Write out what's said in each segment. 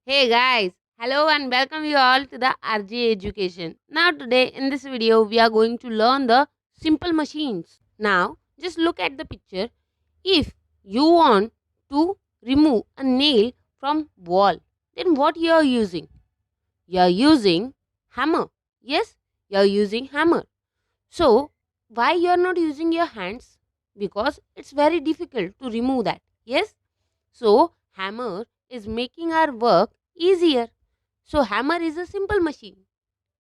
Hey guys, hello and welcome you all to the RJ Education. Now today in this video we are going to learn the simple machines. Now just look at the picture. If you want to remove a nail from wall, then what you are using? You are using hammer. Yes, you are using hammer. So why you are not using your hands? Because it's very difficult to remove that. Yes, so hammer is making our work easier. So hammer is a simple machine.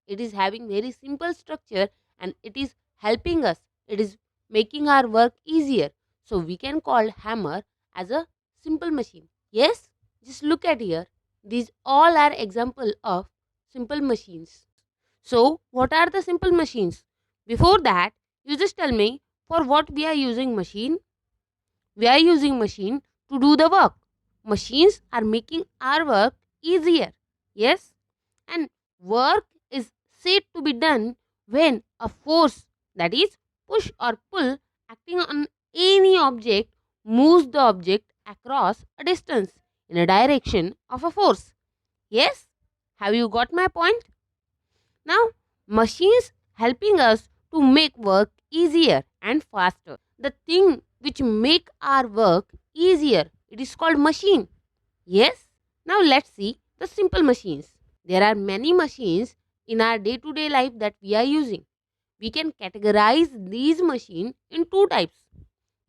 It is having very simple structure and it is helping us. It is making our work easier. So we can call hammer as a simple machine. Yes, just look at here. These all are example of simple machines. So what are the simple machines? Before that, you just tell me for what we are using machine. We are using machine to do the work. Machines are making our work easier. Yes, and work is said to be done when a force, that is push or pull, acting on any object moves the object across a distance in a direction of a force. Yes, have you got my point? Now, machines helping us to make work easier and faster. The thing which make our work easier, it is called machine. Yes. Now let's see the simple machines. There are many machines in our day-to-day life that we are using. We can categorize these machines in two types.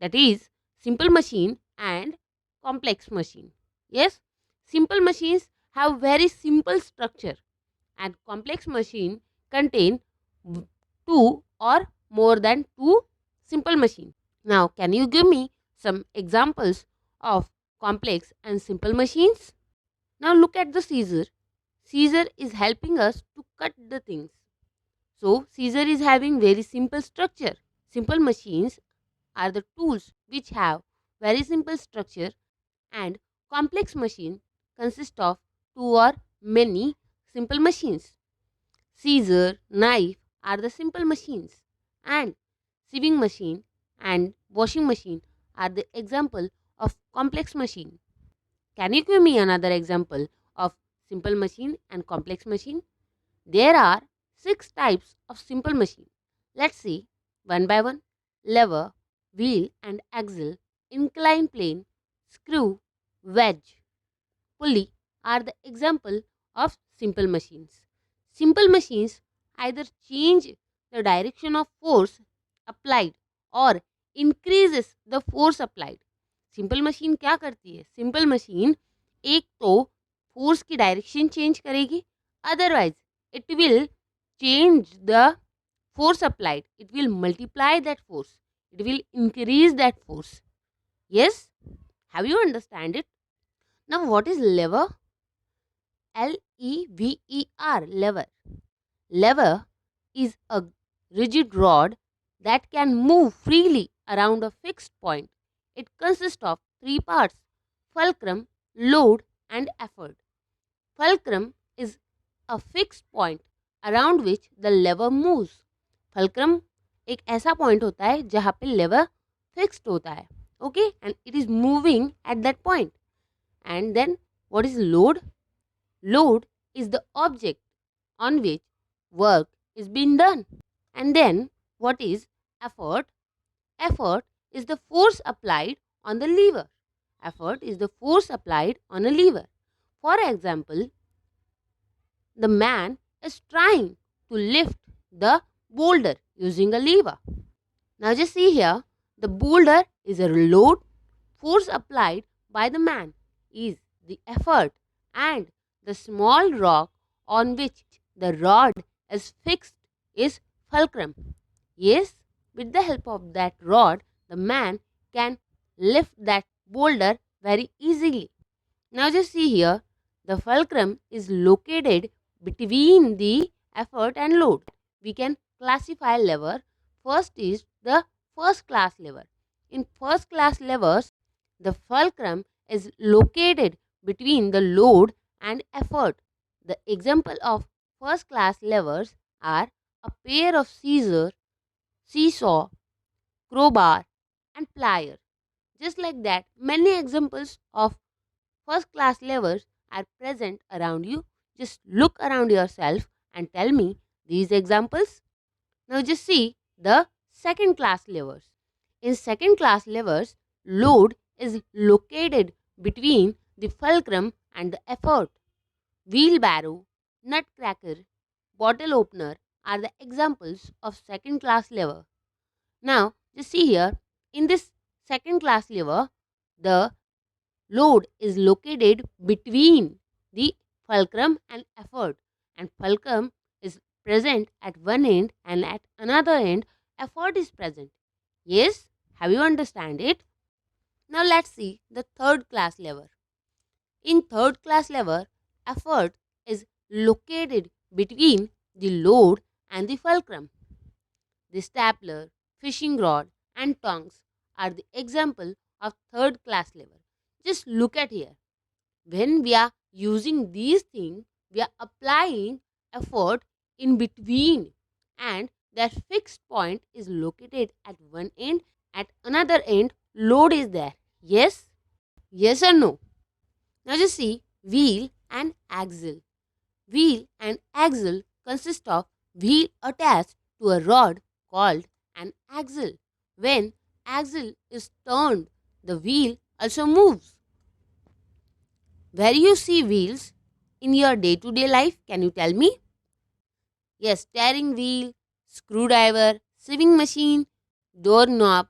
That is simple machine and complex machine. Yes. Simple machines have very simple structure and complex machine contain two or more than two simple machine. Now, can you give me some examples of complex and simple machines? Now, look at the scissor. Scissor is helping us to cut the things. So, scissor is having very simple structure. Simple machines are the tools which have very simple structure and complex machine consist of two or many simple machines. Scissor, knife are the simple machines and sewing machine and washing machine are the example of complex machine. Can you give me another example of simple machine and complex machine? There are six types of simple machine. Let's see one by one. Lever, wheel and axle, inclined plane, screw, wedge, pulley are the example of simple machines. Simple machines either change the direction of force applied or increases the force applied. Simple machine क्या करती है? Simple machine एक तो force की direction change करेगी, otherwise it will change the force applied. It will multiply that force. It will increase that force. Yes? Have you understand it? Now what is lever? Lever. Lever. Lever is a rigid rod that can move freely around a fixed point. It consists of three parts: fulcrum, load, and effort. Fulcrum is a fixed point around which the lever moves. Fulcrum एक ऐसा point होता है जहाँ पे लेवर fixed होता है, okay, and it is moving at that point. And then what is load? Load is the object on which work is being done. And then what is effort? Effort is the force applied on the lever. Effort is the force applied on a lever. For example, the man is trying to lift the boulder using a lever. Now just see here, the boulder is a load. Force applied by the man is the effort, and the small rock on which the rod is fixed is fulcrum. Yes, with the help of that rod, the man can lift that boulder very easily. Now just see here, the fulcrum is located between the effort and load. We can classify lever. First is the first class lever. In first class levers, the fulcrum is located between the load and effort. The example of first class levers are a pair of scissors, seesaw, crowbar, and plier. Just like that, many examples of first class levers are present around you? Just look around yourself and tell me these examples. Now just see the second class levers. In second class levers, load is located between the fulcrum and the effort. Wheelbarrow, nutcracker, bottle opener are the examples of second class lever. Now just see here, in this second class lever, the load is located between the fulcrum and effort, and fulcrum is present at one end and at another end effort is present. Yes, have you understand it? Now let's see the third class lever. In third class lever, effort is located between the load and the fulcrum. The stapler, fishing rod and tongs are the example of third class lever. Just look at here. When we are using these things, we are applying effort in between, and that fixed point is located at one end, at another end load is there. Yes? Yes or no? Now just see wheel and axle. Wheel and axle consist of wheel attached to a rod called an axle. When axle is turned, the wheel also moves. Where you see wheels in your day-to-day life, can you tell me? Yes, steering wheel, screwdriver, sewing machine, doorknob.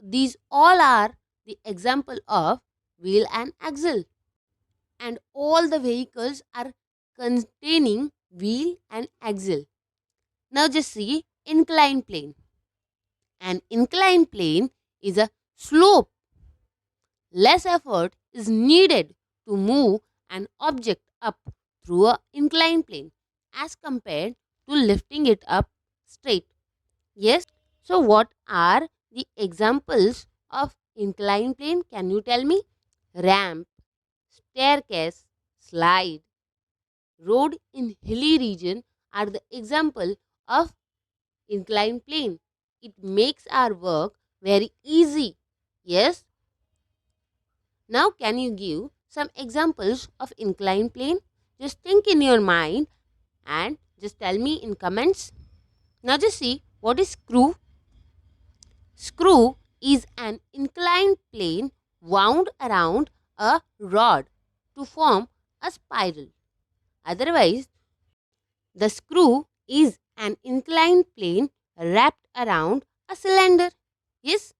These all are the example of wheel and axle. And all the vehicles are containing wheel and axle. Now just see inclined plane. An inclined plane is a slope. Less effort is needed to move an object up through an inclined plane as compared to lifting it up straight. Yes? So what are the examples of inclined plane? Can you tell me? Ramp, staircase, slide, road in hilly region are the example of inclined plane. It makes our work very easy. Yes? Now can you give some examples of inclined plane? Just think in your mind and just tell me in comments. Now just see what is screw. Screw is an inclined plane wound around a rod to form a spiral. Otherwise, the screw is an inclined plane wrapped around a cylinder. Yes,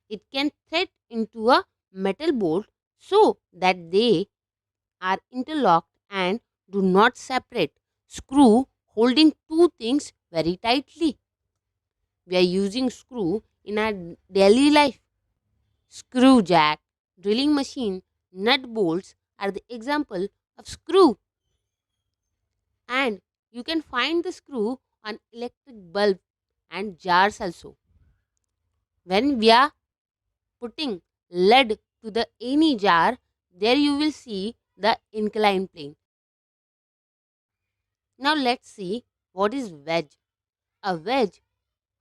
it can thread into a metal bolt so that they are interlocked and do not separate. Screw holding two things very tightly. We are using screw in our daily life. Screw jack, drilling machine, nut bolts are the example of screw. And you can find the screw on electric bulb and jars also. When we are putting lead to the any jar, there you will see the inclined plane. Now let's see what is wedge. A wedge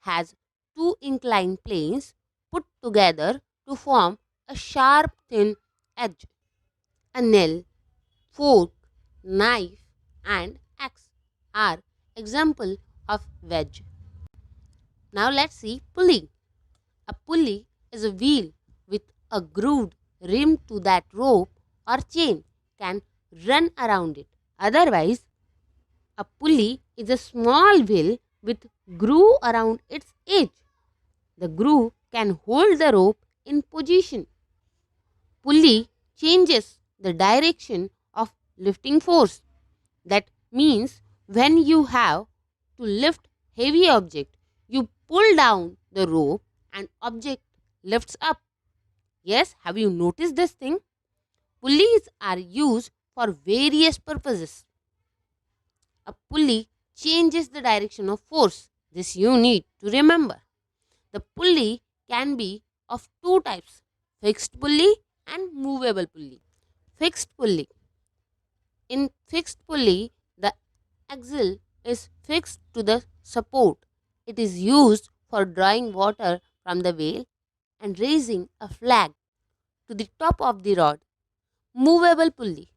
has two inclined planes put together to form a sharp thin edge. A nail, fork, knife and axe are example of wedge. Now let's see pulley. A pulley is a wheel with a grooved rim to that rope or chain can run around it. Otherwise, a pulley is a small wheel with groove around its edge. The groove can hold the rope in position. Pulley changes the direction of lifting force. That means when you have to lift heavy object, you pull down the rope and object lifts up. Yes, have you noticed this thing? Pulleys are used for various purposes. A pulley changes the direction of force. This you need to remember. The pulley can be of two types, fixed pulley and movable pulley. Fixed pulley. In fixed pulley, the axle is fixed to the support. It is used for drawing water from the well and raising a flag to the top of the rod. Movable pulley.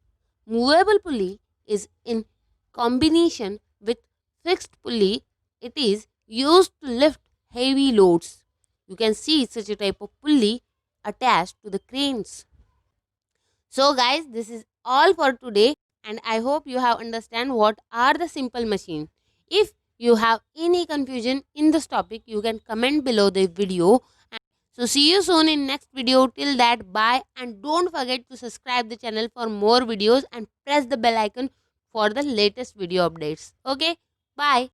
movable pulley is in combination with fixed pulley. It is used to lift heavy loads. You can see such a type of pulley attached to the cranes. So guys, this is all for today, and I hope you have understand what are the simple machine. If you have any confusion in this topic, you can comment below the video. So see you soon in next video. Till that, bye, and don't forget to subscribe the channel for more videos and press the bell icon for the latest video updates. Okay, bye.